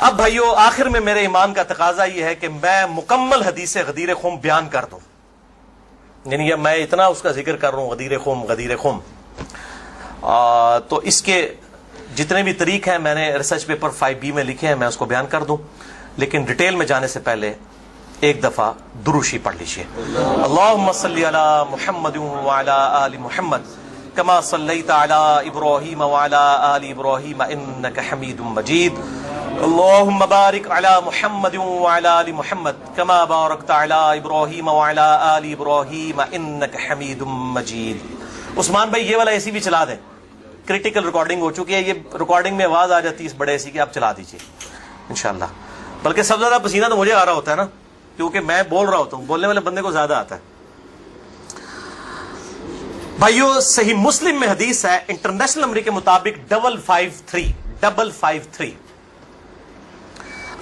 اب بھائیو آخر میں میرے ایمان کا تقاضا یہ ہے کہ میں مکمل حدیث غدیر خم بیان کر دوں، یعنی میں اتنا اس کا ذکر کر رہا ہوں غدیر خم تو اس کے جتنے بھی طریق ہیں میں نے ریسرچ پیپر 5B میں لکھے ہیں، میں اس کو بیان کر دوں، لیکن ڈیٹیل میں جانے سے پہلے ایک دفعہ دروشی پڑھ لیجیے۔ اللہم صلی علی محمد وعلی آل محمد کما صلیت علی ابراہیم وعلی آل ابراہیم انک حمید مجید، اللہم بارک علی محمد وعلی آل محمد کما بارکت علی ابراہیم وعلی آل ابراہیم انک حمید مجید۔ عثمان بھائی یہ والا اے سی بھی چلا دیں، کریٹیکل ریکارڈنگ ہو چکی ہے، یہ ریکارڈنگ میں آواز آ جاتی ہے اس بڑے اے سی کی، آپ چلا دیجیے انشاءاللہ۔ بلکہ سب سے زیادہ پسینہ تو مجھے آ رہا ہوتا ہے نا، کیونکہ میں بول رہا ہوتا ہوں، بولنے والے بندے کو زیادہ آتا ہے۔ بھائیو صحیح مسلم میں حدیث ہے انٹرنیشنل نمبر کے مطابق 553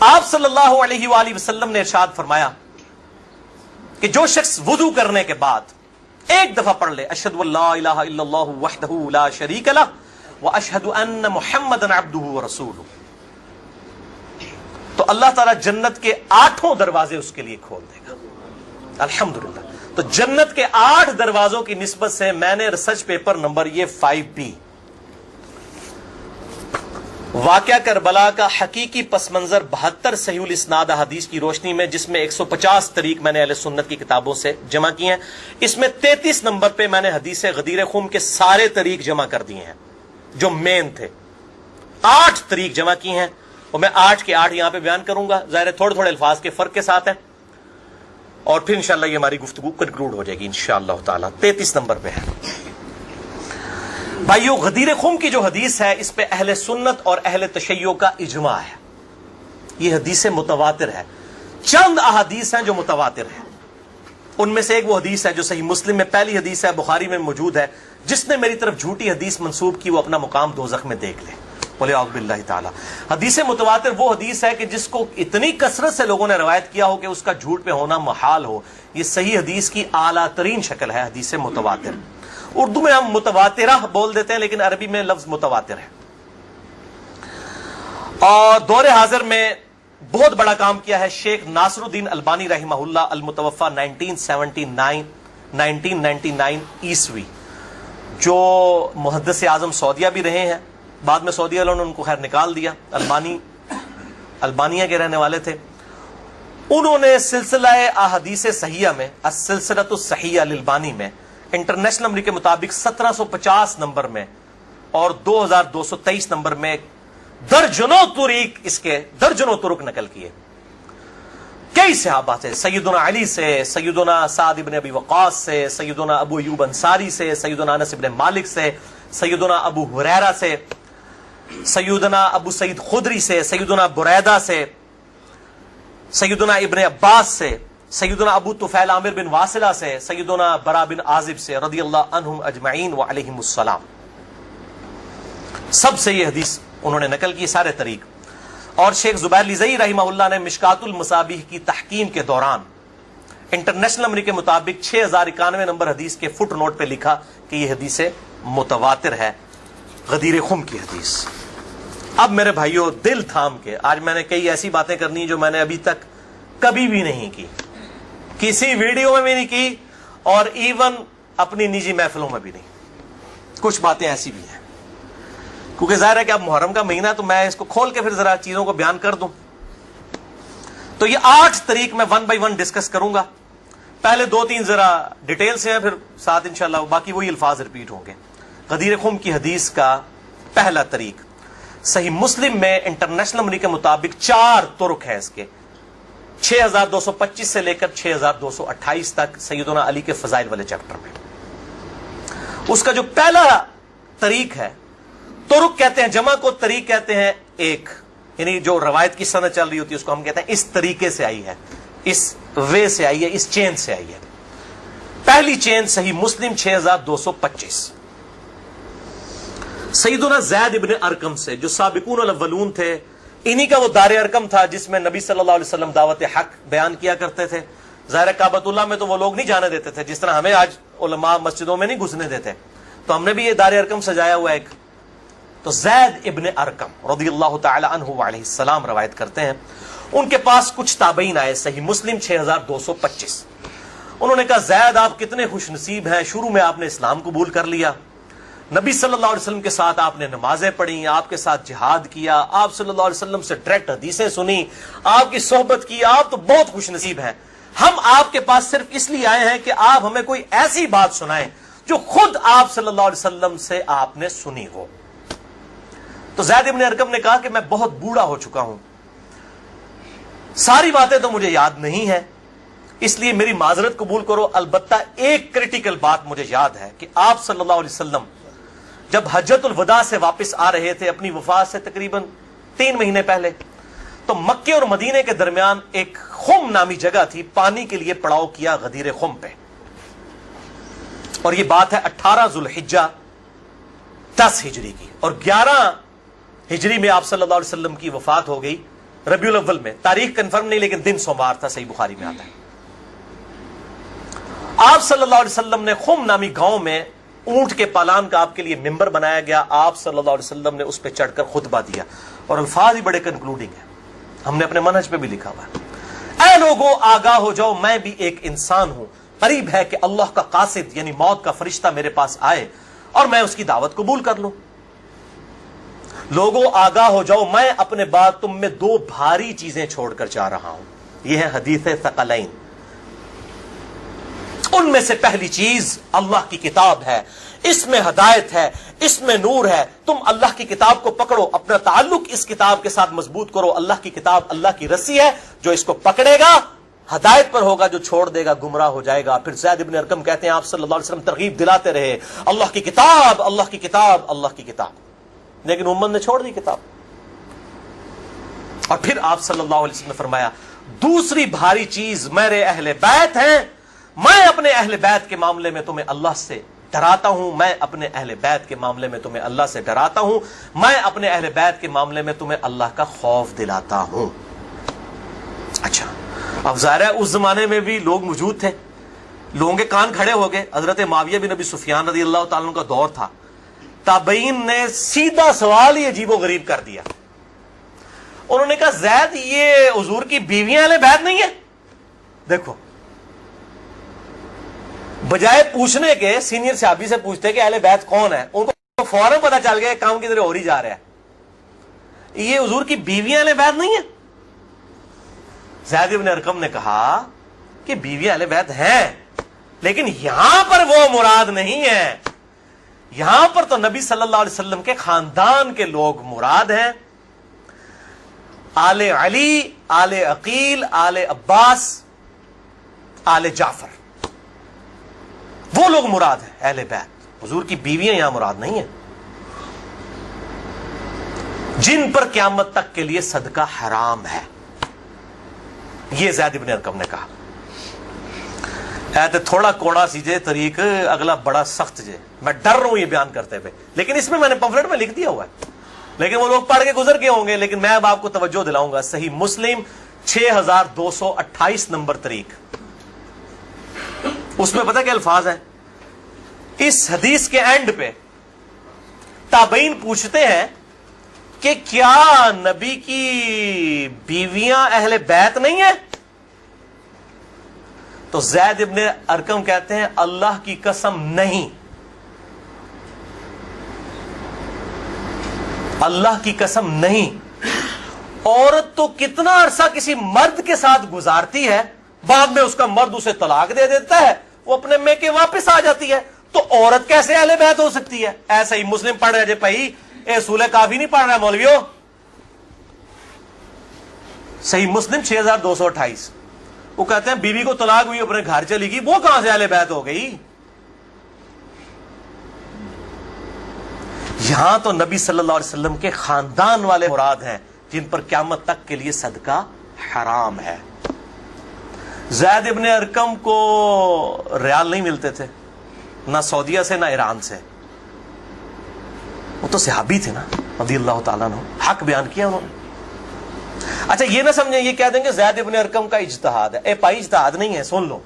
آپ صلی اللہ علیہ وآلہ وسلم نے ارشاد فرمایا کہ جو شخص وضو کرنے کے بعد ایک دفعہ پڑھ لے اشہد ان لا الہ الا اللہ وحدہ لا شریک لہ واشہد ان محمدا عبدہ ورسولہ، تو اللہ تعالیٰ جنت کے 8 دروازے اس کے لیے کھول دے گا۔ الحمدللہ، تو جنت کے 8 دروازوں کی نسبت سے میں نے ریسرچ پیپر نمبر یہ 5B واقعہ کربلا کا حقیقی پس منظر 72 صحیح الاسناد حدیث کی روشنی میں، جس میں 150 طریق میں نے اہل سنت کی کتابوں سے جمع کیے ہیں، اس میں 33 نمبر پہ میں نے حدیث غدیر خم کے سارے طریق جمع کر دیے ہیں جو مین تھے، 8 طریق جمع کیے ہیں، اور میں 8 کے 8 یہاں پہ بیان کروں گا، ظاہر تھوڑے تھوڑے الفاظ کے فرق کے ساتھ ہیں، اور پھر انشاءاللہ یہ ہماری گفتگو کنکلوڈ ہو جائے گی انشاءاللہ تعالی۔ 33 نمبر پہ ہے بھائیو غدیر خم کی جو حدیث ہے، اس پہ اہل سنت اور اہل تشیع کا اجماع ہے، یہ حدیث متواتر ہے۔ چند احادیث ہیں جو متواتر ہیں، ان میں سے ایک وہ حدیث ہے جو صحیح مسلم میں پہلی حدیث ہے، بخاری میں موجود ہے، جس نے میری طرف جھوٹی حدیث منسوب کی وہ اپنا مقام دوزخ میں دیکھ لے، بولے اعوذ باللہ تعالی۔ حدیث متواتر وہ حدیث ہے کہ جس کو اتنی کثرت سے لوگوں نے روایت کیا ہو کہ اس کا جھوٹ پہ ہونا محال ہو، یہ صحیح حدیث کی اعلیٰ ترین شکل ہے حدیث متواتر۔ اردو میں ہم متواترہ بول دیتے ہیں، لیکن عربی میں لفظ متواتر ہے۔ اور دور حاضر میں بہت بڑا کام کیا ہے شیخ ناصر الدین البانی رحمہ اللہ، المتوفى 1999 عیسوی، جو محدث اعظم سعودیہ بھی رہے ہیں، بعد میں سعودیہ والوں نے ان کو خیر نکال دیا، البانیہ کے رہنے والے تھے۔ انہوں نے سلسلہ احادیث صحیحہ میں، السلسلۃ الصحیحہ للبانی میں، انٹرنیشنل نمبر کے مطابق 1750 نمبر میں اور 2223 نمبر میں درجنوں طریق، اس کے درجنوں طرق نقل کیے کئی صحابہ سے، سیدنا علی سے، سیدنا سعد بن ابی وقاص سے، سیدنا ابو ایوب انصاری سے، سیدنا انس بن مالک سے، سیدنا ابو ہریرہ سے، سیدنا ابو سعید خدری سے، سیدنا بریدہ سے، سیدنا ابن عباس سے، سیدنا ابو طفیل عامر بن واصلہ سے، سیدنا برا بن عازب سے رضی اللہ عنہم اجمعین وعلیہم السلام، سب سے یہ حدیث انہوں نے نقل کی سارے طریق۔ اور شیخ زبیر لیزئی رحمہ اللہ نے مشکات المصابیح کی تحقیم کے دوران انٹرنیشنل نمبر کے مطابق 6091 نمبر حدیث کے فٹ نوٹ پہ لکھا کہ یہ حدیث متواتر ہے، غدیر خم کی حدیث۔ اب میرے بھائیوں دل تھام کے، آج میں نے کئی ایسی باتیں کرنی جو میں نے ابھی تک کبھی بھی نہیں کی، کسی ویڈیو میں بھی نہیں کی، اور ایون اپنی نجی محفلوں میں بھی نہیں۔ کچھ باتیں ایسی بھی ہیں کیونکہ ظاہر ہے کہ اب محرم کا مہینہ، تو میں اس کو کھول کے پھر ذرا چیزوں کو بیان کر دوں۔ تو یہ 8 طریق میں 1 بائی 1 ڈسکس کروں گا، پہلے 2-3 ذرا ڈیٹیل سے ہیں، پھر ساتھ انشاءاللہ باقی وہی الفاظ ریپیٹ ہوں گے۔ غدیر خم کی حدیث کا پہلا طریق صحیح مسلم میں انٹرنیشنل نمبر کے مطابق 4 طرق ہیں اس کے، 6225 سے لے کر 6228 تک، سیدنا علی کے فضائل والے چیپٹر میں۔ اس کا جو پہلا طریق ہے، طرق کہتے ہیں جمع کو، طریق کہتے ہیں ایک، یعنی جو روایت کی سند چل رہی ہوتی ہے اس کو ہم کہتے ہیں اس طریقے سے آئی ہے، اس وے سے آئی ہے، اس چین سے آئی ہے۔ پہلی چین صحیح مسلم 6225 سیدنا زید ابن ارقم سے، جو سابقون الاولون تھے، انہی کا وہ دار ارقم تھا جس میں نبی صلی اللہ علیہ وسلم دعوت حق بیان کیا کرتے تھے۔ ظاہر کعبۃ اللہ میں تو وہ لوگ نہیں جانے دیتے تھے، جس طرح ہمیں آج علماء مسجدوں میں نہیں گھسنے دیتے، تو ہم نے بھی یہ دار ارقم سجایا ہوا ایک، تو زید ابن ارقم رضی اللہ تعالی عنہ علیہ السلام روایت کرتے ہیں، ان کے پاس کچھ تابعین آئے، صحیح مسلم 6225۔ انہوں نے کہا زید آپ کتنے خوش نصیب ہیں، شروع میں آپ نے اسلام قبول کر لیا، نبی صلی اللہ علیہ وسلم کے ساتھ آپ نے نمازیں پڑھی، آپ کے ساتھ جہاد کیا، آپ صلی اللہ علیہ وسلم سے ڈائریکٹ حدیثیں سنی، آپ کی صحبت کی، آپ تو بہت خوش نصیب ہیں۔ ہم آپ کے پاس صرف اس لیے آئے ہیں کہ آپ ہمیں کوئی ایسی بات سنائیں جو خود آپ صلی اللہ علیہ وسلم سے آپ نے سنی ہو۔ تو زید ابن ارقم نے کہا کہ میں بہت بوڑھا ہو چکا ہوں، ساری باتیں تو مجھے یاد نہیں ہیں، اس لیے میری معذرت قبول کرو، البتہ ایک کریٹیکل بات مجھے یاد ہے کہ آپ صلی اللہ علیہ وسلم جب حجۃ الوداع سے واپس آ رہے تھے اپنی وفات سے تقریباً 3 مہینے پہلے، تو مکے اور مدینے کے درمیان ایک خم نامی جگہ تھی، پانی کے لیے پڑاؤ کیا غدیر خم پہ، اور یہ بات ہے 18 ذوالحجہ 10 ہجری کی، اور 11 ہجری میں آپ صلی اللہ علیہ وسلم کی وفات ہو گئی ربیع الاول میں، تاریخ کنفرم نہیں لیکن دن سوموار تھا، صحیح بخاری میں آتا ہے۔ آپ صلی اللہ علیہ وسلم نے خم نامی گاؤں میں اونٹ کے پالان کا آپ کے لیے ممبر بنایا گیا، آپ صلی اللہ علیہ وسلم نے اس پہ چڑھ کر خطبہ دیا، اور الفاظ ہی بڑے کنکلوڈنگ ہیں، ہم نے اپنے منہج پہ بھی لکھا ہوا ہے، اے لوگوں آگاہ ہو جاؤ، میں بھی ایک انسان ہوں، قریب ہے کہ اللہ کا قاصد یعنی موت کا فرشتہ میرے پاس آئے اور میں اس کی دعوت قبول کر لوں۔ لوگوں آگاہ ہو جاؤ، میں اپنے بعد تم میں 2 بھاری چیزیں چھوڑ کر جا رہا ہوں، یہ ہے حدیث ثقلین۔ ان میں سے پہلی چیز اللہ کی کتاب ہے، اس میں ہدایت ہے، اس میں نور ہے، تم اللہ کی کتاب کو پکڑو، اپنا تعلق اس کتاب کے ساتھ مضبوط کرو، اللہ کی کتاب اللہ کی رسی ہے، جو اس کو پکڑے گا ہدایت پر ہوگا، جو چھوڑ دے گا گمراہ ہو جائے گا۔ پھر زید ابن ارقم کہتے ہیں آپ صلی اللہ علیہ وسلم ترغیب دلاتے رہے، اللہ کی کتاب، اللہ کی کتاب، اللہ کی کتاب، لیکن امت نے چھوڑ دی کتاب۔ اور پھر آپ صلی اللہ علیہ وسلم نے فرمایا دوسری بھاری چیز میرے اہل بیت ہیں، میں اپنے اہل بیت کے معاملے میں تمہیں اللہ سے ڈراتا ہوں، میں اپنے اہل بیت کے معاملے میں تمہیں اللہ سے ڈراتا ہوں، میں اپنے اہل بیت کے معاملے میں تمہیں اللہ کا خوف دلاتا ہوں۔ اچھا، اب ظاہر ہے اس زمانے میں بھی لوگ موجود تھے، لوگوں کے کان کھڑے ہو گئے، حضرت معاویہ بن ابی سفیان رضی اللہ تعالیٰ عنہ کا دور تھا، تابعین نے سیدھا سوال ہی عجیب و غریب کر دیا، انہوں نے کہا زید یہ حضور کی بیویاں اہل بیت نہیں ہیں؟ دیکھو، بجائے پوچھنے کے سینئر صحابی سے پوچھتے کہ اہل بیت کون ہے، ان کو فوراً پتا چل گیا کام کی طرح ہو ہی جا رہا ہے، یہ حضور کی بیویاں اہل بیت نہیں ہیں۔ زید بن ارقم نے کہا کہ بیویاں اہل بیت ہیں، لیکن یہاں پر وہ مراد نہیں ہے، یہاں پر تو نبی صلی اللہ علیہ وسلم کے خاندان کے لوگ مراد ہیں، آل علی، آل عقیل، آل عباس، آل جعفر، وہ لوگ مراد ہیں اہل بیت، حضور کی بیویاں یہاں مراد نہیں ہیں، جن پر قیامت تک کے لیے صدقہ حرام ہے، یہ زید بن ارقم نے کہا۔ ایتے تھوڑا کوڑا سیجے طریق، اگلا بڑا سخت جے، میں ڈر رہا ہوں یہ بیان کرتے ہوئے، لیکن اس میں نے پمفلٹ میں لکھ دیا ہوا ہے، لیکن وہ لوگ پڑھ کے گزر گئے ہوں گے، لیکن میں اب آپ کو توجہ دلاؤں گا۔ صحیح مسلم 6228 نمبر طریق، اس میں پتہ کیا الفاظ ہیں؟ اس حدیث کے اینڈ پہ تابعین پوچھتے ہیں کہ کیا نبی کی بیویاں اہل بیت نہیں ہیں؟ تو زید ابن ارقم کہتے ہیں اللہ کی قسم نہیں، اللہ کی قسم نہیں، عورت تو کتنا عرصہ کسی مرد کے ساتھ گزارتی ہے، بعد میں اس کا مرد اسے طلاق دے دیتا ہے، وہ اپنے میکے واپس آ جاتی ہے، تو عورت کیسے اہل بیت ہو سکتی ہے؟ ایسا ہی مسلم پڑھ رہے جے بھائی، اصول کافی نہیں پڑھ رہا ہے مولویوں، صحیح مسلم 6228، وہ کہتے ہیں بیوی کو طلاق ہوئی اپنے گھر چلی گئی، وہ کہاں سے اہل بیت ہو گئی؟ یہاں تو نبی صلی اللہ علیہ وسلم کے خاندان والے مراد ہیں، جن پر قیامت تک کے لیے صدقہ حرام ہے۔ زید ابن ارقم کو ریال نہیں ملتے تھے، نہ سعودیہ سے نہ ایران سے، وہ تو صحابی تھے نا رضی اللہ تعالیٰ عنہ، حق بیان کیا انہوں نے۔ اچھا یہ نہ سمجھیں یہ کہہ دیں کہ زید ابن ارقم کا اجتہاد ہے، اے بھائی اجتہاد نہیں ہے، سن لو،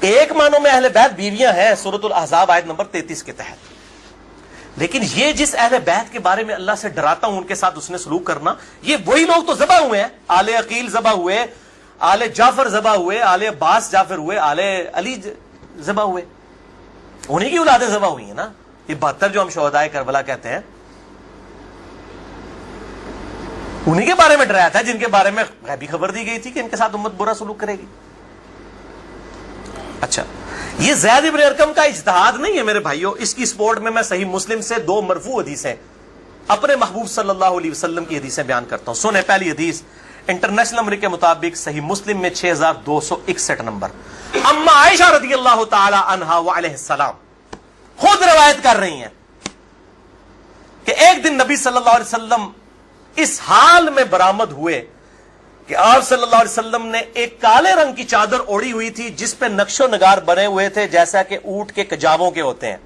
ایک معنوں میں اہل بیت بیویاں ہیں سورۃ الاحزاب آیت نمبر 33 کے تحت، لیکن یہ جس اہل بیت کے بارے میں اللہ سے ڈراتا ہوں ان کے ساتھ اس نے سلوک کرنا، یہ وہی لوگ تو ذبح ہوئے ہیں، آل عقیل ذبح ہوئے، آل جعفر ذبح ہوئے، آل عباس جعفر ہوئے، آل علی ذبح ہوئے، انہی کی اولادیں ذبح ہوئی ہیں نا. یہ 72 جو ہم شہدائے کربلا کہتے ہیں انہی کے بارے میں ڈرایا تھا، جن کے بارے میں غیبی خبر دی گئی تھی کہ ان کے ساتھ امت برا سلوک کرے گی. اچھا، یہ زید ابن ارقم کا اجتہاد نہیں ہے میرے بھائیوں، اس کی سپورٹ میں صحیح مسلم سے 2 مرفوع حدیثیں اپنے محبوب صلی اللہ علیہ وسلم کی حدیثیں بیان کرتا ہوں. سنیں پہلی حدیث انٹرنیشنل نمبر کے مطابق صحیح مسلم میں 6261 نمبر. اما عائشہ رضی اللہ تعالی عنہا وعلیہ السلام خود روایت کر رہی ہیں کہ ایک دن نبی صلی اللہ علیہ وسلم اس حال میں برآمد ہوئے کہ آپ صلی اللہ علیہ وسلم نے ایک کالے رنگ کی چادر اوڑھی ہوئی تھی جس پہ نقش و نگار بنے ہوئے تھے جیسا کہ اونٹ کے کجاووں کے ہوتے ہیں.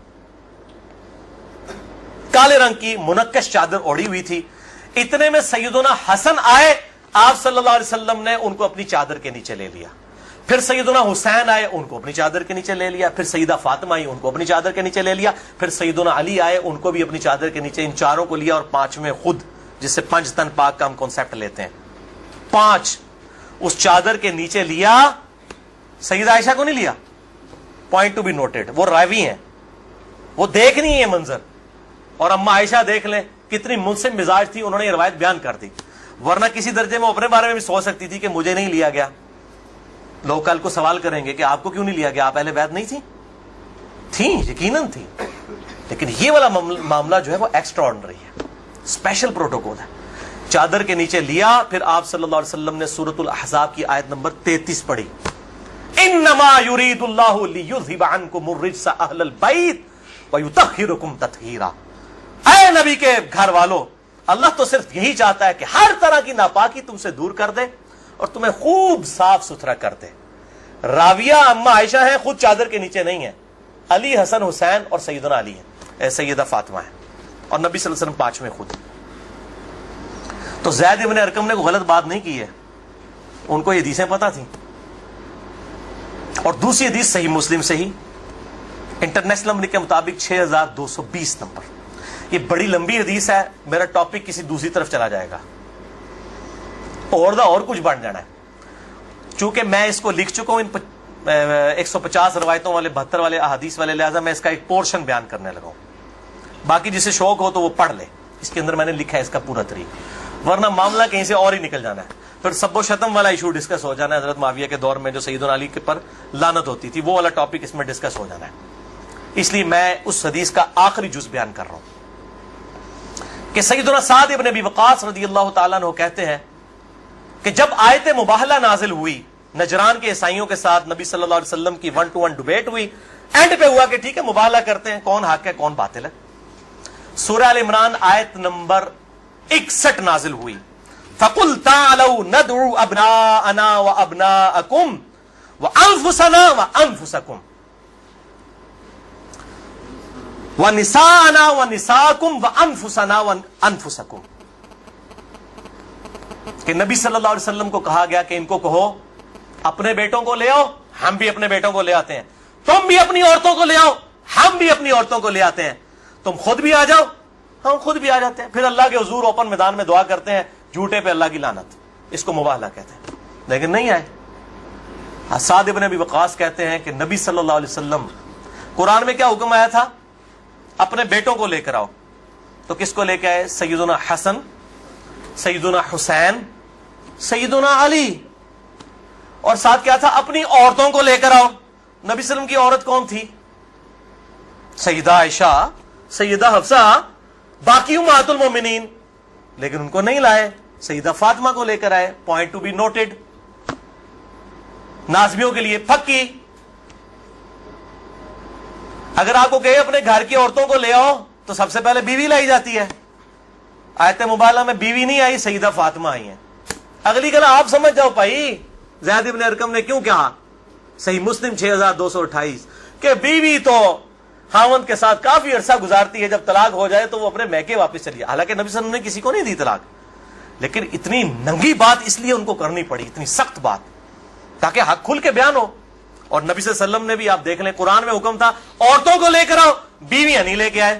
کالے رنگ کی منقش چادر اوڑھی ہوئی تھی. اتنے میں سیدنا حسن آئے، آپ صلی اللہ علیہ وسلم نے ان کو اپنی چادر کے نیچے لے لیا. پھر سیدنا حسین آئے، ان کو اپنی چادر کے نیچے لے لیا. پھر سیدہ فاطمہ آئی، ان کو اپنی چادر کے نیچے لے لیا. پھر سیدنا علی آئے، ان کو بھی اپنی چادر کے نیچے، ان چاروں کو لیا. اور 5ویں خود، جس سے 5 تن پاک کا ہم کانسیپٹ لیتے ہیں، 5 اس چادر کے نیچے لیا. سیدہ عائشہ کو نہیں لیا. پوائنٹ ٹو بی نوٹڈ، وہ راوی ہیں، وہ دیکھ نہیں ہے منظر. اور اما عائشہ دیکھ لیں کتنی منصف مزاج تھی، انہوں نے یہ روایت بیان کر دی. ورنہ کسی درجے میں اپنے بارے میں بھی سوچ سکتی تھی کہ مجھے نہیں لیا گیا. لوگ کل کو سوال کریں گے کہ آپ کو کیوں نہیں لیا گیا، آپ اہل بیت نہیں تھیں، یقیناً تھی. لیکن یہ والا معاملہ جو ہے وہ ایکسٹرا آرڈنری ہے، اسپیشل پروٹوکول ہے. چادر کے نیچے لیا. پھر آپ صلی اللہ علیہ وسلم نے سورۃ الاحزاب کی آیت نمبر 33 پڑھی، انما یرید اللہ لیذھب عنکم الرجس اہل البیت ویطہرکم تطہیرا. اے نبی کے گھر والو، اللہ تو صرف یہی چاہتا ہے کہ ہر طرح کی ناپاکی تم سے دور کر دے اور تمہیں خوب صاف ستھرا کر دے. راویہ اما عائشہ ہیں، خود چادر کے نیچے نہیں ہیں. علی، حسن، حسین اور سیدنا علی ہیں، سیدہ فاطمہ ہیں، اور نبی صلی اللہ علیہ وسلم 5ویں خود. تو زید ابن ارقم نے کوئی غلط بات نہیں کی ہے، ان کو یہ حدیثیں پتہ تھیں. اور دوسری حدیث صحیح مسلم سے ہی انٹرنیشنل نمبر کے مطابق 6220 نمبر. یہ بڑی لمبی حدیث ہے، میرا ٹاپک کسی دوسری طرف چلا جائے گا اور کچھ بن جانا ہے. چونکہ میں اس کو لکھ چکا ہوں ان 150 روایتوں والے 72 والے احادیث والے، لہذا میں اس کا ایک پورشن بیان کرنے لگا ہوں. باقی جسے شوق ہو تو وہ پڑھ لے، اس کے اندر میں نے لکھا ہے اس کا پورا طریقہ، ورنہ معاملہ کہیں سے اور ہی نکل جانا ہے. پھر سب و شتم والا ایشو ڈسکس ہو جانا ہے، حضرت معاویہ کے دور میں جو سیدنا علی کے پر لعنت ہوتی تھی، وہ والا ٹاپک اس میں ڈسکس ہو جانا ہے. اس لیے میں اس حدیث کا آخری جز بیان کر رہا ہوں کہ سیدنا سعد ابن ابی وقاص رضی اللہ تعالیٰ عنہ کہتے ہیں کہ جب آیت مباہلہ نازل ہوئی نجران کے عیسائیوں کے ساتھ، نبی صلی اللہ علیہ وسلم کی 1-to-1 ڈبیٹ ہوئی. اینڈ پہ ہوا کہ ٹھیک ہے مباہلہ کرتے ہیں، کون حق ہے کون باطل ہے. سورہ ال عمران آیت نمبر 61 نازل ہوئی، فَقُلْ تَعَالَوْا نَدْعُوا أَبْنَاءَنَا وَأَبْنَاءَكُمْ وَأَنفُسَنَا وَأَنفُسَكُمْ وَنِسَاءَنَا وَنِسَاءَكُمْ وَأَنفُسَنَا وَأَنفُسَكُمْ. کہ نبی صلی اللہ علیہ وسلم کو کہا گیا کہ ان کو کہو اپنے بیٹوں کو لے آؤ، ہم بھی اپنے بیٹوں کو لے آتے ہیں. تم بھی اپنی عورتوں کو لے آؤ، ہم بھی اپنی عورتوں کو لے آتے ہیں. تم خود بھی آ جاؤ، ہم خود بھی آ جاتے ہیں. پھر اللہ کے حضور اوپن میدان میں دعا کرتے ہیں، جھوٹے پہ اللہ کی لعنت. اس کو مباہلہ کہتے ہیں. لیکن نہیں آئے. سعد ابن ابی وقاص کہتے ہیں کہ نبی صلی اللہ علیہ وسلم، قرآن میں کیا حکم آیا تھا؟ اپنے بیٹوں کو لے کر آؤ. تو کس کو لے کے آئے؟ سیدنا حسن، سیدنا حسین، سیدنا علی. اور ساتھ کیا تھا؟ اپنی عورتوں کو لے کر آؤ. نبی صلی اللہ علیہ وسلم کی عورت کون تھی؟ سیدہ عائشہ، سیدہ حفصہ، باقی امہات المومنین. لیکن ان کو نہیں لائے، سیدہ فاطمہ کو لے کر آئے. Point to be noted. نازمیوں کے لیے پکی. اگر آپ کو کہے اپنے گھر کی عورتوں کو لے آؤ تو سب سے پہلے بیوی لائی جاتی ہے. آیت مباہلہ میں بیوی نہیں آئی، سیدہ فاطمہ آئی ہیں. اگلی گلا آپ سمجھ جاؤ بھائی زید ابن ارقم نے کیوں کہا. صحیح مسلم 6228 کہ بیوی تو خاوند کے ساتھ کافی عرصہ گزارتی ہے، جب طلاق ہو جائے تو وہ اپنے میکے واپس چلی جائے. حالانکہ نبی صلی اللہ علیہ وسلم نے کسی کو نہیں دی طلاق، لیکن اتنی ننگی بات اس لیے ان کو کرنی پڑی، اتنی سخت بات، تاکہ حق کھل کے بیان ہو. اور نبی صلی اللہ علیہ وسلم نے بھی آپ دیکھ لیں قرآن میں حکم تھا عورتوں کو لے کر آؤ، بیویاں نہیں لے کے آئے.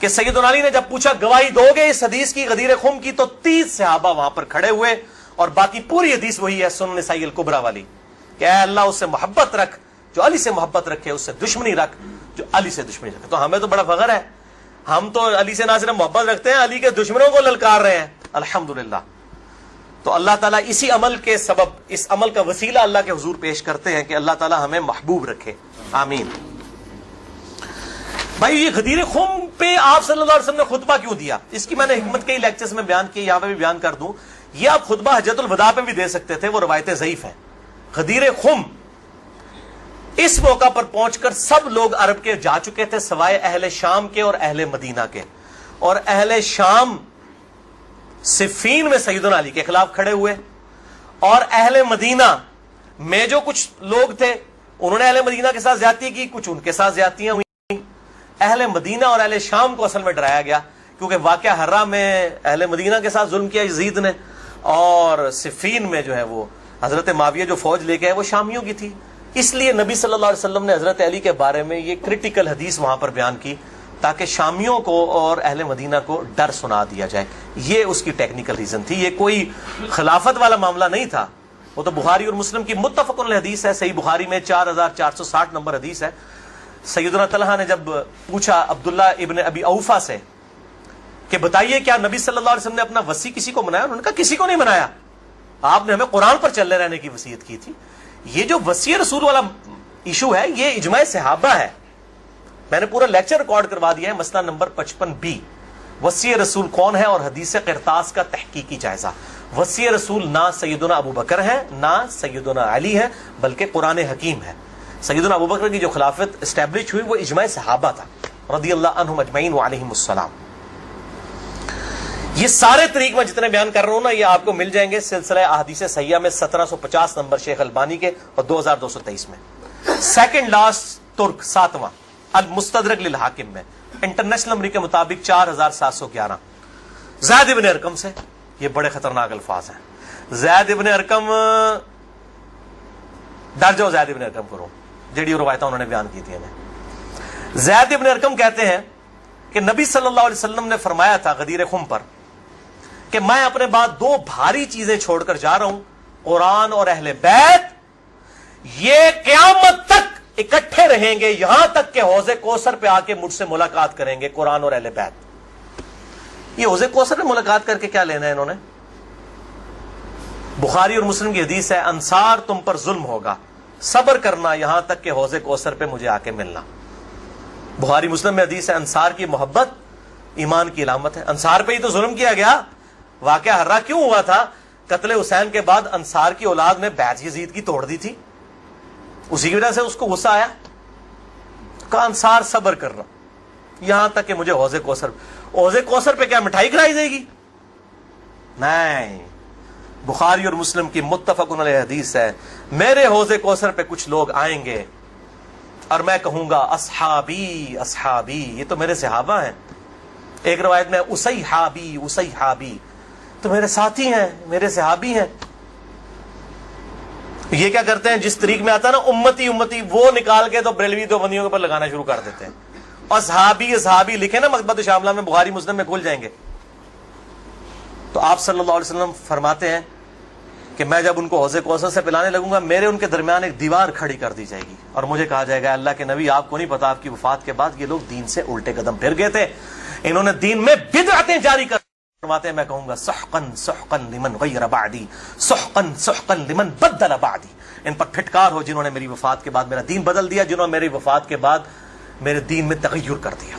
کہ سیدنا علی نے جب پوچھا گواہی دو گے اس حدیث کی غدیر خم کی، تو 30 صحابہ وہاں پر کھڑے ہوئے، اور باقی پوری حدیث وہی ہے سنن نسائی الکبریٰ والی کہ اے اللہ اس سے محبت رکھ جو علی سے محبت رکھے، اس سے دشمنی رکھ جو علی سے دشمنی رکھے۔ تو ہمیں تو بڑا فخر ہے، ہم تو علی سے نہ صرف محبت رکھتے ہیں، علی کے دشمنوں کو للکار رہے ہیں، الحمدللہ۔ تو اللہ تعالیٰ اسی عمل کے سبب، اس عمل کا وسیلہ اللہ کے حضور پیش کرتے ہیں کہ اللہ تعالیٰ ہمیں محبوب رکھے، آمین۔ بھائی یہ غدیر خم پہ آپ صلی اللہ علیہ وسلم نے خطبہ کیوں دیا؟ اس کی میں نے حکمت کئی لیکچرز میں بیان کی، یہاں پہ بھی بیان کر دوں۔ یہ آپ خطبہ حجۃ الوداع پہ بھی دے سکتے تھے، وہ روایتیں ضعیف ہیں۔ غدیر خم اس موقع پر پہنچ کر سب لوگ عرب کے جا چکے تھے سوائے اہل شام کے اور اہل مدینہ کے، اور اہل شام صفین میں سیدنا علی کے خلاف کھڑے ہوئے، اور اہل مدینہ میں جو کچھ لوگ تھے انہوں نے اہل مدینہ کے ساتھ زیادتی کی، کچھ ان کے ساتھ زیادتیاں ہوئی۔ اہل مدینہ اور اہل شام کو اصل میں ڈرایا گیا، کیونکہ واقعہ ہرہ میں اہل مدینہ کے ساتھ ظلم کیا یزید نے، اور صفین میں جو ہے وہ حضرت معاویہ جو فوج لے کے آئے وہ شامیوں کی تھی۔ اس لیے نبی صلی اللہ علیہ وسلم نے حضرت علی کے بارے میں یہ کرٹیکل حدیث وہاں پر بیان کی تاکہ شامیوں کو اور اہل مدینہ کو ڈر سنا دیا جائے۔ یہ اس کی ٹیکنیکل ریزن تھی، یہ کوئی خلافت والا معاملہ نہیں تھا۔ وہ تو بخاری اور مسلم کی متفق علیہ حدیث ہے، صحیح بخاری میں 4460 نمبر حدیث ہے۔ سیدنا طلحہ نے جب پوچھا عبداللہ ابن ابی اوفا سے کہ بتائیے کیا نبی صلی اللہ علیہ وسلم نے اپنا وصی کسی کو منایا؟ انہوں نے کہا کسی کو نہیں منایا، آپ نے ہمیں قرآن پر چلے رہنے کی وصیت کی تھی۔ یہ جو وصی رسول والا ایشو ہے یہ اجماع صحابہ ہے، میں نے پورا لیکچر ریکارڈ کروا دیا ہے، مسئلہ نمبر 55B، وصی رسول کون ہے اور حدیث قرطاس کا تحقیقی جائزہ۔ وصی رسول نہ سیدنا ابو بکر ہے نہ سیدنا علی ہے، بلکہ قرآن حکیم ہے۔ سیدنا ابو بکر کی جو خلافت اسٹیبلش ہوئی وہ اجماع صحابہ تھا رضی اللہ عنہم اجمعین وعلیہم السلام۔ یہ سارے طریق میں جتنے بیان کر رہا ہوں نا یہ آپ کو مل جائیں گے سلسلہ احادیث صحیحہ میں 1750 نمبر شیخ البانی کے اور 2223 میں۔ سیکنڈ لاسٹ ترک 7واں المستدرک للحاکم میں انٹرنیشنل نمبر کے مطابق 4711 زید ابن ارقم سے۔ یہ بڑے خطرناک الفاظ ہیں۔ زید ابن ارقم ڈر جاؤ، زید ابن ارقم کرو جڑی روایتیں انہوں نے بیان کی تھی ہمیں۔ زید ابن ارقم کہتے ہیں کہ نبی صلی اللہ علیہ وسلم نے فرمایا تھا غدیر خم پر کہ میں اپنے بعد 2 بھاری چیزیں چھوڑ کر جا رہا ہوں، قرآن اور اہل بیت، یہ قیامت تک اکٹھے رہیں گے یہاں تک کہ حوض کوثر پہ آ کے مجھ سے ملاقات کریں گے، قرآن اور اہل بیت۔ یہ حوض کوثر پہ ملاقات کر کے کیا لینا ہے انہوں نے؟ بخاری اور مسلم کی حدیث ہے انصار تم پر ظلم ہوگا، صبر کرنا یہاں تک کہ حوض کوثر پہ مجھے آ کے ملنا۔ بخاری مسلم میں حدیث ہے انصار کی محبت ایمان کی علامت ہے۔ انصار پہ ہی تو ظلم کیا گیا، واقعہ ہرہ کیوں ہوا تھا؟ قتل حسین کے بعد انصار کی اولاد نے بیعت یزید کی توڑ دی تھی، اسی کی وجہ سے اس کو غصہ آیا، کہا انصار صبر کر رہا یہاں تک کہ مجھے حوض کوثر پہ کیا مٹھائی کھلائی جائے گی؟ نہیں، بخاری اور مسلم کی متفق علیہ حدیث ہے میرے حوض کوثر پہ کچھ لوگ آئیں گے اور میں کہوں گا اصحابی اصحابی، یہ تو میرے صحابہ ہیں۔ ایک روایت میں اسیحابی اسیحابی، تو میرے ساتھی ہیں، میرے صحابی ہیں۔ یہ کیا کرتے ہیں جس طریق میں آتا ہے نا امتی امتی، وہ نکال کے تو بریلوی دیوبندیوں کے اوپر لگانا شروع کر دیتے ہیں۔ اور صحابی صحابی لکھے نا مکتبۃ شاملہ میں، بخاری مسلم میں کھل جائیں گے۔ تو آپ صلی اللہ علیہ وسلم فرماتے ہیں کہ میں جب ان کو حوض کوثر سے پلانے لگوں گا میرے ان کے درمیان ایک دیوار کھڑی کر دی جائے گی اور مجھے کہا جائے گا اللہ کے نبی آپ کو نہیں پتا آپ کی وفات کے بعد یہ لوگ دین سے الٹے قدم پھر گئے تھے، انہوں نے دین میں بدعتیں جاری کر فرماتے ہیں میں کہوں گا سحقن سحقن لمن غیر بعدی سحقن سحقن لمن بدل بعدی، ان پر پھٹکار ہو جنہوں نے میری وفات کے بعد میرا دین بدل دیا، جنہوں نے میری وفات کے بعد میرے دین میں تغیر کر دیا۔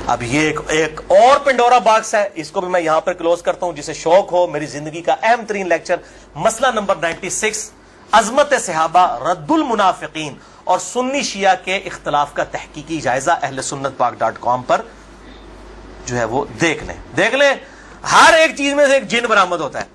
اب یہ ایک اور پنڈورا باکس ہے، اس کو بھی میں یہاں پر کلوز کرتا ہوں۔ جسے شوق ہو میری زندگی کا اہم ترین لیکچر مسئلہ نمبر 96 عظمت صحابہ رد المنافقین اور سنی شیعہ کے اختلاف کا تحقیقی جائزہ اہل سنت پاک.com پر جو ہے وہ دیکھ لیں۔ ہر ایک چیز میں سے ایک جن برآمد ہوتا ہے۔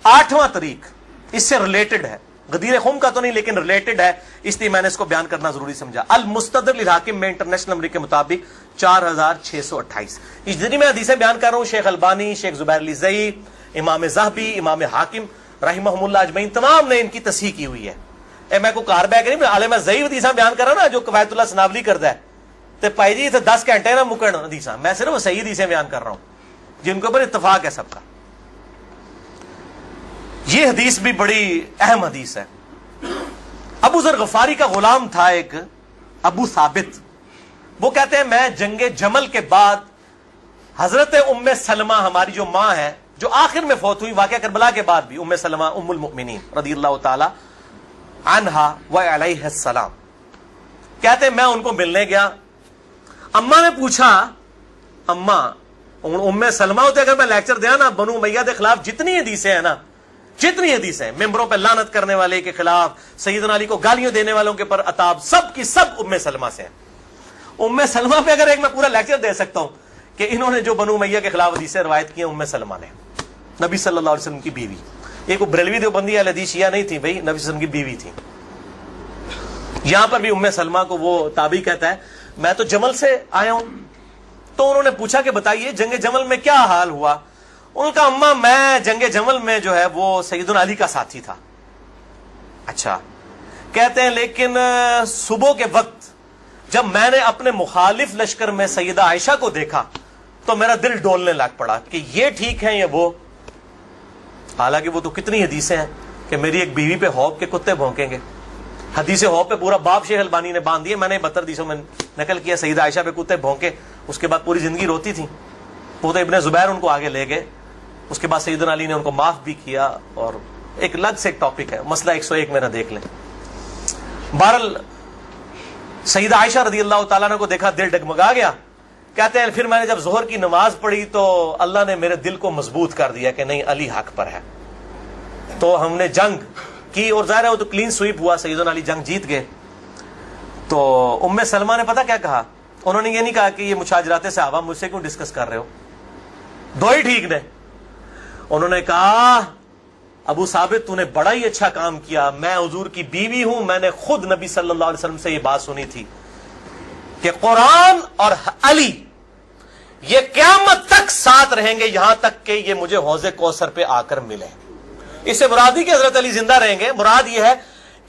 8واں طریق اس سے ریلیٹڈ ہے، غدیر خم کا تو نہیں لیکن ریلیٹڈ ہے، اس لیے میں نے اس کو بیان کرنا ضروری سمجھا۔ المستدرک للحاکم میں انٹرنیشنل نمبر کے مطابق 4628۔ اس جتنی میں حدیثیں بیان کر رہا ہوں شیخ البانی، شیخ زبیر لزئی، امام ذہبی، امام حاکم رحمہم اللہ اجمعین تمام نے ان کی تصحیح کی ہوئی ہے۔ میں کو کار بیک نہیں، عالم ضعیف حدیثیں بیان کر رہا نا جو کفایت اللہ سناولی کرتا ہے، تو بھائی جی 10 گھنٹے نہ مکن حدیثاں، میں صرف صحیح حدیثیں بیان کر رہا ہوں جن کے اوپر اتفاق ہے سب کا۔ یہ حدیث بھی بڑی اہم حدیث ہے۔ ابو ذر غفاری کا غلام تھا ایک ابو ثابت، وہ کہتے ہیں میں جنگ جمل کے بعد حضرت ام سلمہ ہماری جو ماں ہے، جو آخر میں فوت ہوئی واقعہ کربلا کے بعد بھی، ام سلمہ ام المؤمنین رضی اللہ تعالی عنہا و علیہ السلام، کہتے ہیں میں ان کو ملنے گیا، اماں نے پوچھا، اماں ام سلمہ ہوتے اگر میں لیکچر دیا نا بنو امیہ کے خلاف جتنی حدیثیں ہیں نا، جتنی حدیثیں ممبروں پہ لعنت کرنے والے کے خلاف، سیدنا علی کو گالیاں دینے والوں کے پر عتاب، سب کی سب ام سلمہ سے ہیں۔ ام سلمہ پہ اگر ایک میں پورا لیکچر دے سکتا ہوں کہ انہوں نے جو بنو امیہ کے خلاف حدیثیں روایت کی ہیں، ام سلمہ نے، نبی صلی اللہ علیہ وسلم کی بیوی، یہ کوئی بریلوی دیوبندی اہل حدیث شیعہ نہیں تھی بھائی، نبی صلی اللہ علیہ وسلم کی بیوی تھی۔ یہاں پر بھی ام سلمہ کو وہ تابعی کہتا ہے میں تو جمل سے آیا ہوں، تو انہوں نے پوچھا کہ بتائیے جنگ جمل میں کیا حال ہوا؟ ان کا اماں میں جنگ جمل میں جو ہے وہ سیدنا علی کا ساتھی تھا۔ اچھا، کہتے ہیں لیکن صبح کے وقت جب میں نے اپنے مخالف لشکر میں سیدہ عائشہ کو دیکھا تو میرا دل ڈولنے لگ پڑا کہ یہ ٹھیک ہے یا وہ، حالانکہ وہ تو کتنی حدیثیں ہیں کہ میری ایک بیوی پہ خوف کے کتے بھونکیں گے، حدیث خوف پہ پورا باب شیخ البانی نے باندھ دیا، میں نے 72 حدیثوں میں نقل کیا، سیدہ عائشہ پہ کتے بھونکے، اس کے بعد پوری زندگی روتی تھی، وہ تو ابن زبیر ان کو آگے لے گئے، اس کے بعد سیدنا علی نے ان کو معاف بھی کیا، اور ایک الگ سے ایک ٹاپک ہے، مسئلہ 101 میرا دیکھ لیں۔ بہرحال سیدہ عائشہ رضی اللہ تعالیٰ عنہ کو دیکھا دل ڈگمگا گیا، کہتے ہیں پھر میں نے جب ظہر کی نماز پڑھی تو اللہ نے میرے دل کو مضبوط کر دیا کہ نہیں علی حق پر ہے، تو ہم نے جنگ کی، اور ظاہر ہے وہ تو کلین سویپ ہوا، سیدنا علی جنگ جیت گئے۔ تو ام سلمہ نے پتہ کیا کہا؟ انہوں نے یہ نہیں کہا کہ یہ مشاجرات صحابہ مجھ سے کیوں ڈسکس کر رہے ہو، دو ہی ٹھیک نے، انہوں نے کہا ابو ثابت تو نے بڑا ہی اچھا کام کیا، میں حضور کی بیوی ہوں، میں نے خود نبی صلی اللہ علیہ وسلم سے یہ بات سنی تھی کہ قرآن اور علی یہ قیامت تک ساتھ رہیں گے یہاں تک کہ یہ مجھے حوض کوثر پہ آ کر ملے۔ اس سے مراد ہی کہ حضرت علی زندہ رہیں گے، مراد یہ ہے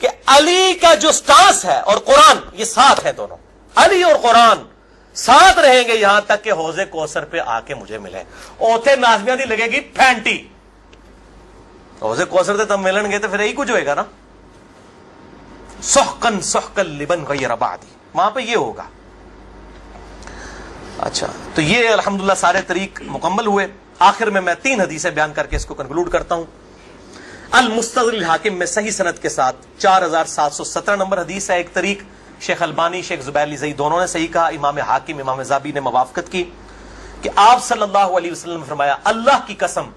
کہ علی کا جو سٹانس ہے اور قرآن یہ ساتھ ہیں، دونوں علی اور قرآن ساتھ رہیں گے یہاں تک کہ حوض کوثر پہ آ کے مجھے ملے۔ اوتھے نازمیاں دی لگے گی پھینٹی، حوض کوثر تے تم ملن گے تو پھر یہی کچھ ہوئے گا نا، سحقن سحقن لمن غیر بعدی، وہاں پہ یہ ہوگا۔ اچھا، تو یہ الحمدللہ سارے طریق مکمل ہوئے۔ آخر میں 3 حدیثیں بیان کر کے اس کو کنکلوڈ کرتا ہوں۔ المستدرک الحاکم میں صحیح سند کے ساتھ 4717 نمبر حدیث ہے، ایک طریق شیخ البانی شیخ زبیر علی زئی دونوں نے صحیح کہا، امام حاکم امام ذابی نے موافقت کی کہ آپ صلی اللہ علیہ وسلم نے فرمایا اللہ کی قسم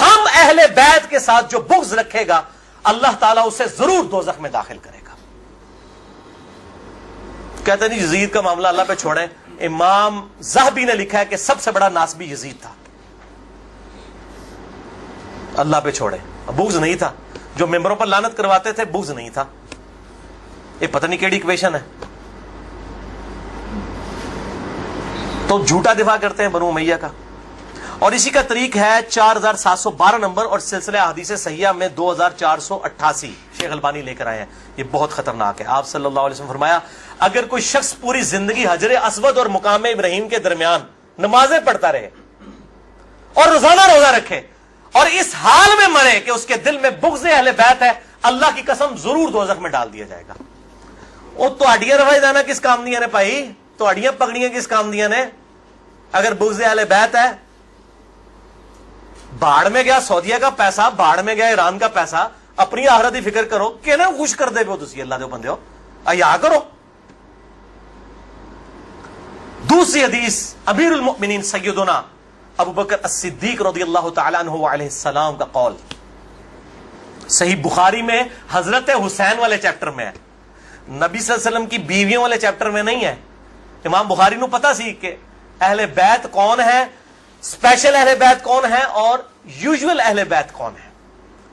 ہم اہل بیت کے ساتھ جو بغض رکھے گا اللہ تعالیٰ اسے ضرور دوزخ میں داخل کرے گا۔ کہتے ہیں یزید کا معاملہ اللہ پہ چھوڑیں، امام ذہبی نے لکھا ہے کہ سب سے بڑا ناسبی یزید تھا، اللہ پہ چھوڑیں، بغض نہیں تھا، جو ممبروں پر لعنت کرواتے تھے بغض نہیں تھا، یہ پتہ نہیں کیڑی ایکویشن ہے، تو جھوٹا دفاع کرتے ہیں بنو امیہ کا۔ اور اسی کا طریق ہے 4712 نمبر اور سلسلہ حدیث صحیحہ میں 2488 شیخ البانی لے کر آئے ہیں، یہ بہت خطرناک ہے۔ آپ صلی اللہ علیہ وسلم فرمایا اگر کوئی شخص پوری زندگی حجر اسود اور مقام ابراہیم کے درمیان نمازیں پڑھتا رہے اور روزانہ روزہ رکھے اور اس حال میں مرے کہ اس کے دل میں بغض اہل بیت ہے، اللہ کی قسم ضرور دوزخ میں ڈال دیا جائے گا۔ وہ تو اڈیاں روائی دانا کس کام دیا نے بھائی، تو اڈیاں پکڑیاں کس کام دیا نے؟ اگر بغض اہل بیت ہے، باڑ میں گیا سعودیہ کا پیسہ، باڑ میں گیا ایران کا پیسہ، اپنی آخرت کی فکر کرو کہ نا خوش کر دے پو تسی اللہ دے بندے ہو، ایا کرو۔ دوسری حدیث امیر المؤمنین سیدنا ابو بکر الصدیق رضی اللہ تعالیٰ عنہ علیہ السلام کا قول، صحیح بخاری میں حضرت حسین والے چیپٹر میں ہے، نبی صلی اللہ علیہ وسلم کی بیویوں والے چیپٹر میں نہیں ہے۔ امام بخاری نو پتا سی کہ اہل بیت کون ہے، اسپیشل اہل بیت کون ہے اور یوزول اہل بیت کون ہے۔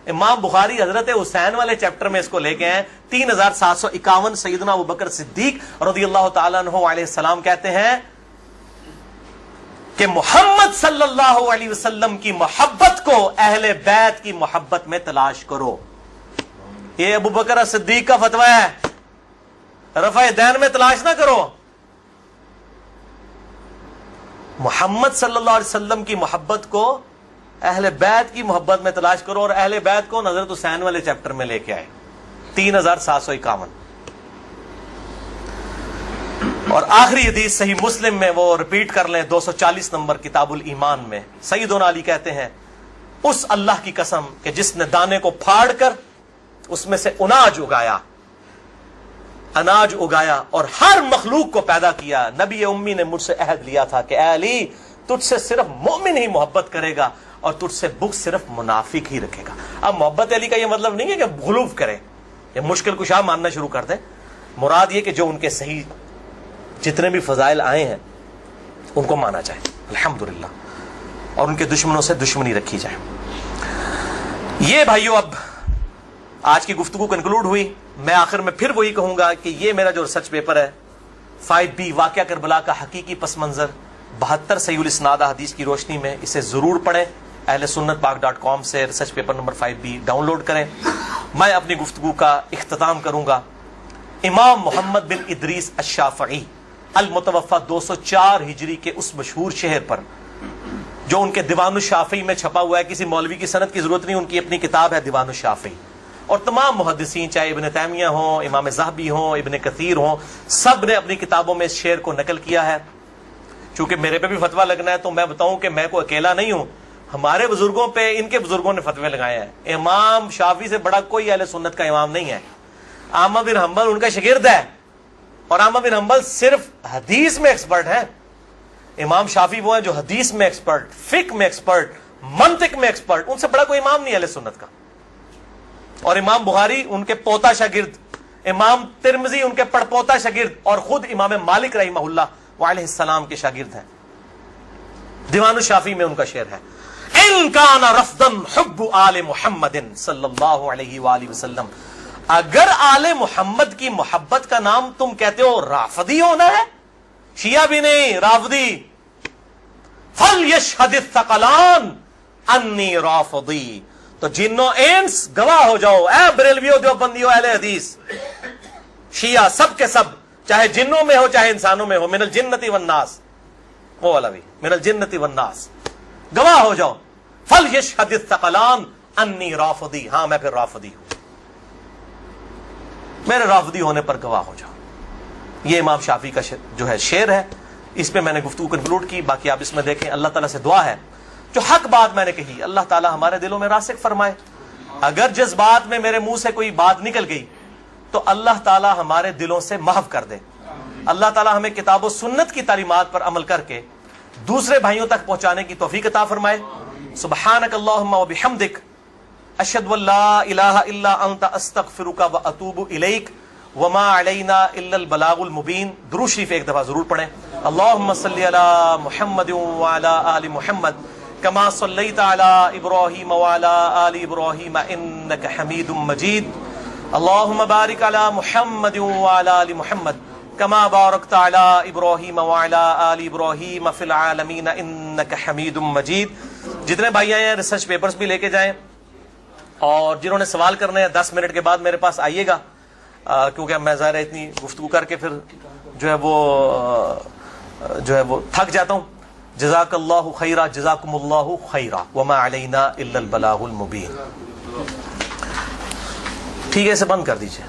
امام بخاری حضرت حسین والے چیپٹر میں اس کو لے کے ہیں 3751 سیدنا ابو بکر صدیق رضی اللہ تعالیٰ عنہ علیہ السلام کہتے ہیں کہ محمد صلی اللہ علیہ وسلم کی محبت کو اہل بیت کی محبت میں تلاش کرو۔ یہ ابو بکر صدیق کا فتویٰ ہے، رفع دین میں تلاش نہ کرو، محمد صلی اللہ علیہ وسلم کی محبت کو اہل بیت کی محبت میں تلاش کرو، اور اہل بیت کو حضرت حسین والے چیپٹر میں لے کے آئے 3751. اور آخری حدیث صحیح مسلم میں وہ ریپیٹ کر لیں 240 نمبر کتاب الایمان میں. سیدنا علی کہتے ہیں اس اللہ کی قسم کہ جس نے دانے کو پھاڑ کر اس میں سے اناج اگایا اور ہر مخلوق کو پیدا کیا، نبی امی نے مجھ سے عہد لیا تھا کہ اے علی تجھ سے صرف مومن ہی محبت کرے گا اور تجھ سے بغض صرف منافق ہی رکھے گا. اب محبت علی کا یہ مطلب نہیں ہے کہ غلوف کرے یا مشکل کشا ماننا شروع کر دیں. مراد یہ کہ جو ان کے صحیح جتنے بھی فضائل آئے ہیں ان کو مانا جائے الحمدللہ، اور ان کے دشمنوں سے دشمنی رکھی جائے. یہ بھائیو اب آج کی گفتگو کنکلوڈ ہوئی. میں آخر میں پھر وہی کہوں گا کہ یہ میرا جو ریسرچ پیپر ہے 5B واقعہ کربلا کا حقیقی پس منظر 72 صحیح الاسناد حدیث کی روشنی میں، اسے ضرور پڑھیں. اہل سنت پاک.com سے research paper number 5B download کریں. میں اپنی گفتگو کا اختتام کروں گا امام محمد بن ادریس الشافعی المتوفى 204 ہجری کے اس مشہور شہر پر جو ان کے دیوان الشافعی میں چھپا ہوا ہے. کسی مولوی کی سند کی ضرورت نہیں، ان کی اپنی کتاب ہے دیوان الشافعی. اور تمام محدثین چاہے ابن تیمیہ ہوں، امام ذہبی ہوں، ابن کثیر ہوں، سب نے اپنی کتابوں میں اس شعر کو نقل کیا ہے. چونکہ میرے پہ بھی فتویٰ لگنا ہے تو میں بتاؤں کہ میں کوئی اکیلا نہیں ہوں، ہمارے بزرگوں پہ ان کے بزرگوں نے فتوے لگائے ہیں. امام شافعی سے بڑا کوئی اہل سنت کا امام نہیں ہے. احمد بن حنبل ان کا شاگرد ہے، اور احمد بن حنبل صرف حدیث میں ایکسپرٹ ہیں. امام شافعی وہ ہیں جو حدیث میں ایکسپرٹ، فقہ میں ایکسپرٹ، منطق میں ایکسپرٹ. ان سے بڑا کوئی امام نہیں اہل سنت کا. اور امام بخاری ان کے پوتا شاگرد، امام ترمذی ان کے پڑپوتا شاگرد، اور خود امام مالک رحمہ اللہ وعلیہ السلام کے شاگرد ہیں. دیوان الشافعی میں ان کا شعر ہے ان کان رفضا حب آل محمد صلی اللہ علیہ وآلہ وسلم. اگر آل محمد کی محبت کا نام تم کہتے ہو رافضی ہونا ہے، شیعہ بھی نہیں رافضی، فَلْيَشْهَدِ الثَّقَلَانِ أَنِّي رَافِضِي. تو جنوں انس گواہ ہو جاؤ، اے بریلویو دیوبندیو اہل حدیث شیعہ سب کے سب، چاہے جنوں میں ہو چاہے انسانوں میں ہو، من الجنت والناس، وہ والا بھی من الجنت والناس، گواہ ہو جاؤ. فَلْيَشْهَدِ الثَّقَلَانِ أَنِّي رَافِضِي. ہاں میں پھر رافضی ہوں، میرے رافضی ہونے پر گواہ ہو جاؤ. یہ امام شافعی کا جو ہے شعر ہے. اس پہ میں نے گفتگو کنکلوڈ کی. باقی آپ اس میں دیکھیں. اللہ تعالیٰ سے دعا ہے جو حق بات میں نے کہی اللہ تعالیٰ ہمارے دلوں میں راسخ فرمائے. اگر جس بات میں میرے منہ سے کوئی بات نکل گئی تو اللہ تعالیٰ ہمارے دلوں سے محو کر دے. اللہ تعالیٰ ہمیں کتاب و سنت کی تعلیمات پر عمل کر کے دوسرے بھائیوں تک پہنچانے کی توفیق عطا فرمائے. سبحانک اللہم و بحمدک اشہد ان لا الہ الا انت استغفرک و اتوب الیک وما علینا الا البلاغ المبین. درود شریف ایک دفعہ ضرور پڑھیں. اللہم صلی علی محمد وعلی آل محمد کما صلیت علی ابراہیم وعلی آل ابراہیم انک حمید مجید. اللہم بارک علی محمد وعلی آل محمد کما بارکت علی ابراہیم وعلی آل ابراہیم فی العالمین انک حمید مجید. جتنے بھائی آئے ہیں ریسرچ پیپرز بھی لے کے جائیں، اور جنہوں نے سوال کرنے ہیں 10 منٹ کے بعد میرے پاس آئیے گا، کیونکہ میں ظاہر ہے اتنی گفتگو کر کے پھر جو ہے وہ تھک جاتا ہوں. جزاک اللہ خیرہ، جزاکم اللہ خیرہ، وما علینا الا البلاغ المبین. ٹھیک ہے، اسے بند کر دیجیے.